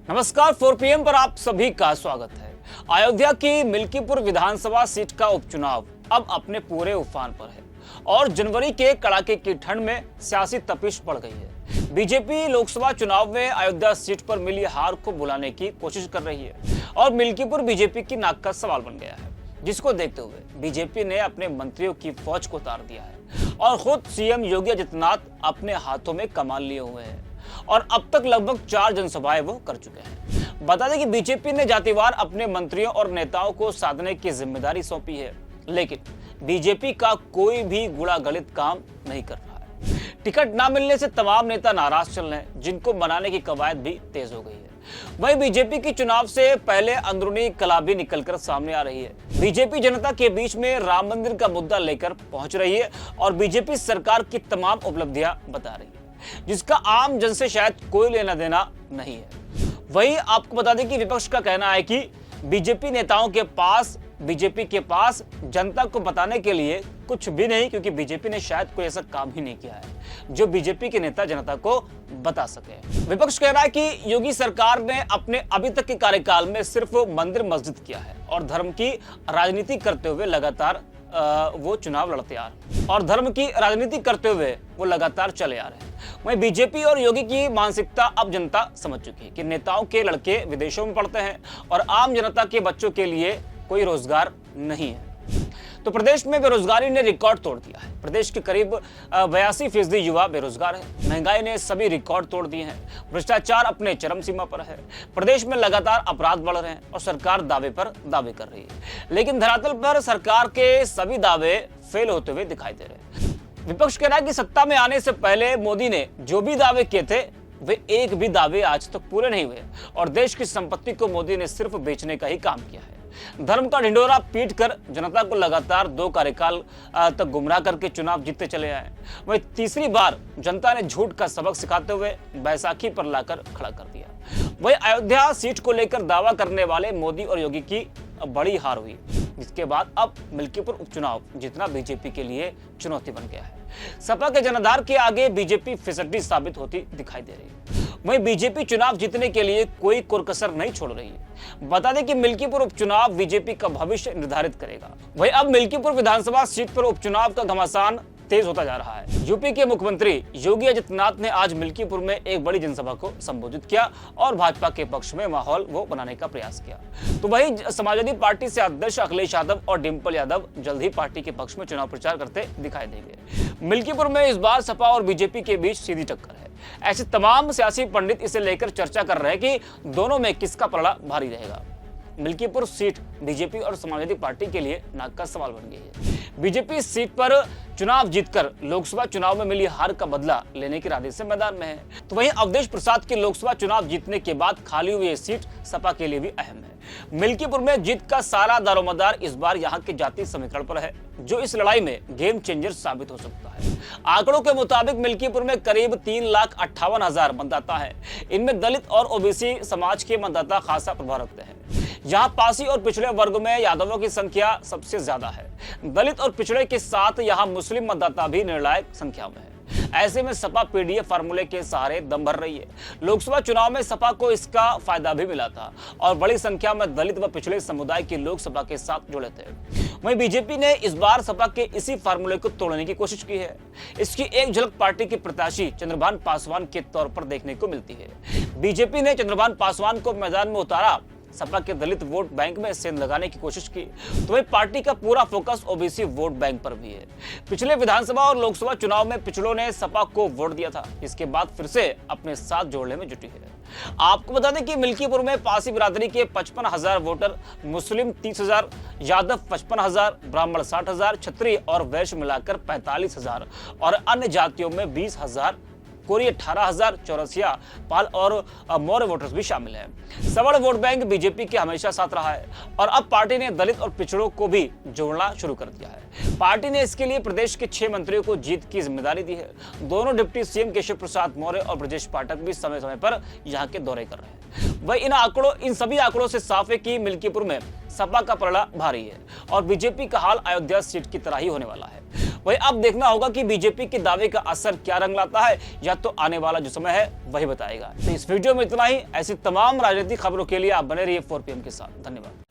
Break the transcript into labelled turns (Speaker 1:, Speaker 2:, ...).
Speaker 1: नमस्कार, 4 PM पर आप सभी का स्वागत है। अयोध्या की मिल्कीपुर विधानसभा सीट का उपचुनाव अब अपने पूरे उफान पर है और जनवरी के कड़ाके की ठंड में सियासी तपिश बढ़ गई है। बीजेपी लोकसभा चुनाव में अयोध्या सीट पर मिली हार को बुलाने की कोशिश कर रही है और मिल्कीपुर बीजेपी की नाक का सवाल बन गया है, जिसको देखते हुए बीजेपी ने अपने मंत्रियों की फौज को उतार दिया है और खुद सीएम योगी आदित्यनाथ अपने हाथों में कमान लिए हुए हैं और अब तक लगभग 4 जनसभाएं वो कर चुके हैं। बता दें कि बीजेपी ने जातिवार अपने मंत्रियों और नेताओं को साधने की जिम्मेदारी सौंपी है, लेकिन बीजेपी का कोई भी गुणागलित काम नहीं कर रहा है। टिकट ना मिलने से तमाम नेता नाराज चल रहे हैं, जिनको मनाने की कवायद भी तेज हो गई है। वहीं बीजेपी की चुनाव से पहले अंदरूनी कला भी निकलकर सामने आ रही है। बीजेपी जनता के बीच में राम मंदिर का मुद्दा लेकर पहुंच रही है और बीजेपी सरकार की तमाम उपलब्धियां बता रही है, जिसका आम जन से शायद कोई लेना देना नहीं है। वहीं आपको बता दें कि विपक्ष का कहना है कि बीजेपी के पास जनता को बताने के लिए कुछ भी नहीं, क्योंकि बीजेपी ने शायद कोई ऐसा काम ही नहीं किया है जो बीजेपी के नेता जनता को बता सके। विपक्ष कह रहा है कि योगी सरकार ने अपने अभी तक के कार्यकाल में सिर्फ मंदिर मस्जिद किया है और धर्म की राजनीति करते हुए लगातार वो चुनाव लड़ते आ रहे हैं और धर्म की राजनीति करते हुए वो लगातार चले आ रहे हैं। वहीं बीजेपी और योगी की मानसिकता अब जनता समझ चुकी है कि नेताओं के लड़के विदेशों में पढ़ते हैं और आम जनता के बच्चों के लिए कोई रोजगार नहीं है। तो प्रदेश में बेरोजगारी ने रिकॉर्ड तोड़ दिया है। प्रदेश के करीब 82% युवा बेरोजगार है। महंगाई ने सभी रिकॉर्ड तोड़ दिए हैं। भ्रष्टाचार अपने चरम सीमा पर है। प्रदेश में लगातार अपराध बढ़ रहे हैं और सरकार दावे पर दावे कर रही है, लेकिन धरातल पर सरकार के सभी दावे फेल होते हुए दिखाई दे रहे हैं। विपक्ष कह रहा है कि सत्ता में आने से पहले मोदी ने जो भी दावे किए थे वे एक भी दावे आज तक पूरे नहीं हुए और देश की संपत्ति को मोदी ने सिर्फ बेचने का ही काम किया है। धर्म का ढिंडोरा पीट कर जनता को लगातार 2 कार्यकाल तक गुमराह करके चुनाव जीतते चले आए। वहीं तीसरी बार जनता ने झूठ का सबक सिखाते हुए बैसाखी पर लाकर खड़ा कर दिया। वहीं अयोध्या सीट को लेकर दावा करने वाले मोदी और योगी की बड़ी हार हुई, जिसके बाद अब मिल्कीपुर उपचुनाव जीतना बीजेपी के लिए चुनौती बन गया है। सपा के जनाधार के आगे बीजेपी फिसड्डी साबित होती दिखाई दे रही है। वहीं बीजेपी चुनाव जीतने के लिए कोई कोरकसर नहीं छोड़ रही है। बता दें कि मिल्कीपुर उपचुनाव बीजेपी का भविष्य निर्धारित करेगा। वहीं अब मिल्कीपुर विधानसभा सीट पर उपचुनाव का घमासान तेज होता जा रहा है। यूपी के मुख्यमंत्री योगी आदित्यनाथ ने आज मिल्कीपुर में एक बड़ी जनसभा को संबोधित किया और भाजपा के पक्ष में माहौल वो बनाने का प्रयास किया। तो वहीं समाजवादी पार्टी से अध्यक्ष अखिलेश यादव और डिंपल यादव जल्द ही पार्टी के पक्ष में चुनाव प्रचार करते दिखाई देंगे। मिल्कीपुर में इस बार सपा और बीजेपी के बीच सीधी टक्कर है। ऐसे तमाम सियासी पंडित इसे लेकर चर्चा कर रहे हैं कि दोनों में किसका पलड़ा भारी रहेगा। मिल्कीपुर सीट बीजेपी और समाजवादी पार्टी के लिए नाक का सवाल बन गई है। बीजेपी इस सीट पर चुनाव जीतकर लोकसभा चुनाव में मिली हार का बदला लेने के इरादे से मैदान में है। तो वहीं अवधेश प्रसाद की लोकसभा चुनाव जीतने के बाद खाली हुई ये सीट सपा के लिए भी अहम है। मिल्कीपुर में जीत का सारा दारोमदार इस बार यहाँ के जाति समीकरण पर है, जो इस लड़ाई में गेम चेंजर साबित हो सकता है। आंकड़ों के मुताबिक मिल्कीपुर में करीब 3,58,000 मतदाता है। इनमें दलित और ओबीसी समाज के मतदाता खासा प्रभाव रखते हैं। यहाँ पासी और पिछड़े वर्ग में यादवों की संख्या सबसे ज्यादा है। दलित और पिछड़े के साथ यहाँ मुस्लिम मतदाता भी निर्णायक संख्या में है। ऐसे में सपा पीडीए फार्मूले के सहारे दम भर रही है। लोकसभा चुनाव में सपा को इसका फायदा भी मिला था और बड़ी संख्या में दलित व पिछड़े समुदाय के लोग सपा के साथ जुड़े थे। वहीं बीजेपी ने इस बार सपा के इसी फार्मूले को तोड़ने की कोशिश की है। इसकी एक झलक पार्टी के प्रत्याशी चंद्रभान पासवान के तौर पर देखने को मिलती है। बीजेपी ने चंद्रभान पासवान को मैदान में उतारा, सपा के दलित वोट बैंक में सेंध लगाने की कोशिश की। तो वही पार्टी का पूरा फोकस ओबीसी वोट बैंक पर भी है। पिछले विधानसभा और लोकसभा चुनाव में पिछड़ों ने सपा को वोट दिया था, इसके बाद फिर से अपने साथ जोड़ने में जुटी है। आपको बता दें कि मिल्कीपुर में पासी बिरादरी के 55,000 वोटर, मुस्लिम 30,000, यादव 55,000, ब्राह्मण 60,000, क्षत्रिय और वैश्य मिलाकर 45,000 और अन्य जातियों में 20,000, कोरी 18,000, चौरसिया, पाल और मौर्य वोटर्स भी शामिल हैं। सबड़ वोट बैंक बीजेपी के हमेशा साथ रहा है और अब पार्टी ने दलित और पिछड़ों को भी जोड़ना शुरू कर दिया है। पार्टी ने इसके लिए प्रदेश के 6 मंत्रियों को जीत की जिम्मेदारी दी है। दोनों डिप्टी सीएम केशव प्रसाद मौर्य और ब्रजेश पाठक भी समय समय पर यहाँ के दौरे कर रहे हैं। वही इन सभी आंकड़ों से साफ है कि मिल्कीपुर में सपा का पलड़ा भारी है और बीजेपी का हाल अयोध्या सीट की तरह ही होने वाला है। वही अब देखना होगा कि बीजेपी के दावे का असर क्या रंग लाता है, या तो आने वाला जो समय है वही बताएगा। तो इस वीडियो में इतना ही। ऐसी तमाम राजनीतिक खबरों के लिए आप बने रहिए 4PM के साथ। धन्यवाद।